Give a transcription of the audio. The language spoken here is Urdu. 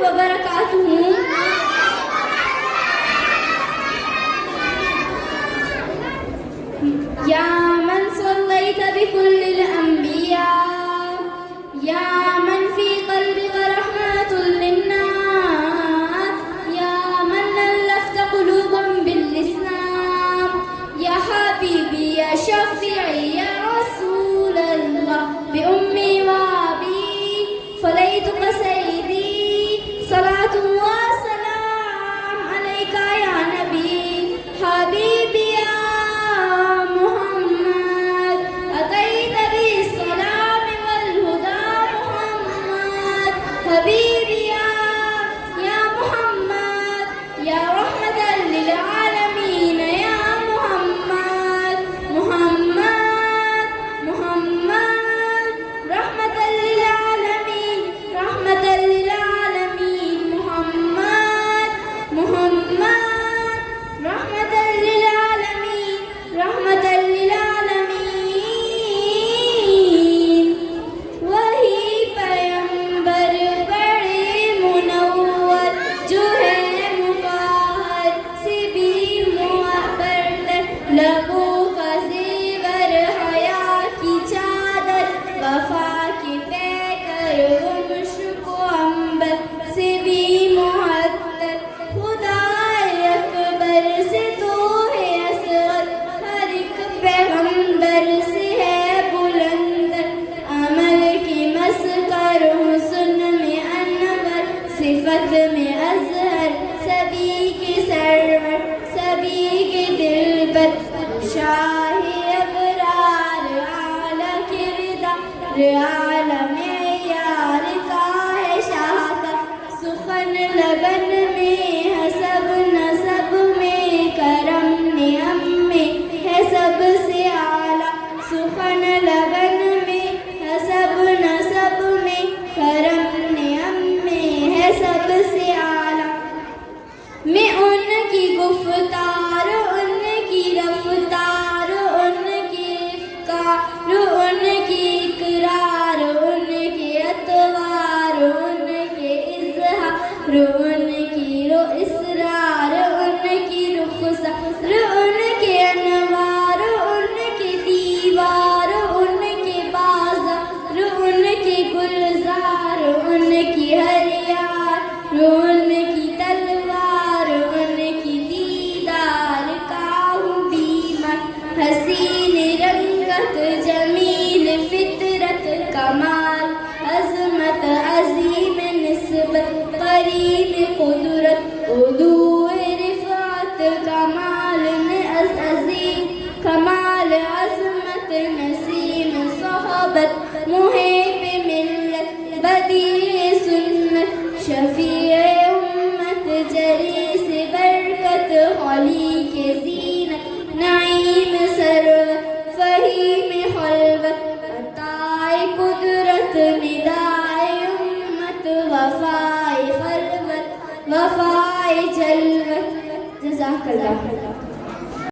وبركاته. يا من صليت بكل الأنبياء، يا من في قلبك رحمة للناس، يا من ألفت قلوبا بالإسلام، يا حبيبي يا شفيعي يا رسول الله، بأمي وأبي فليتك سيدي، صلاة وسلام عليك يا نبي حبيبي يا محمد، أتيت بالسلام والهدى محمد، حبيبي يا محمد، يا رحمة للعالمين يا محمد، محمد محمد، رحمة للعالمين، رحمة للعالمين، محمد محمد، رحمة للعالمين، رحمة للعالمين. وہی پیغمبر بڑے منور جو ہے مقہر سے بھی معبر، لبوں کا زیور حیا کی چادر، وفا کی پیکر وہ مشک و عنبر سے بھی معطر، خدا اکبر سے تو ہے اصغر، ہر ایک پیغمبر سے ہے بلندر، عمل کی مسکر حسن میں انور، صفت میں اظہر، سبھی کے سرور، سبھی کے دلبر، شاہ ابرار اعلی کردار، عالم یار کا ہے شاہ کا سخن، لگن میں حسب نسب میں کرم نعم میں ہے سب سے اعلیٰ، سخن لگن میں حسب نسب میں کرم نعم میں ہے سب سے اعلیٰ. میں ان کی گفتار، ان کی رفتار، ان کی افکار، ان کی اقرار، ان کے اطوار، ان کے اظہار، ان کی اسرار، ان کی رخسار، ان کے انوار، ان کے دیوار، ان کے بازار، ان کے گلزار، ان کی ہر یار، ان کی تلوار، ان کی دیدار کا ہوں بیمار، حسین رنگت جمیل فطرت کمال، عظمت عظیم نسبت قریب قدرت، علو رفعت کمال عظیم کمال، عظمت نسیم صحبت محب ملت، بدیع سنت شفیع امت، جری سے برکت خلی کے زینت، نعیم ثروت فہیم خلوت، عطائے قدرت ندائے امت، وفائے خلوت وفائے جلوت. جزاک اللہ.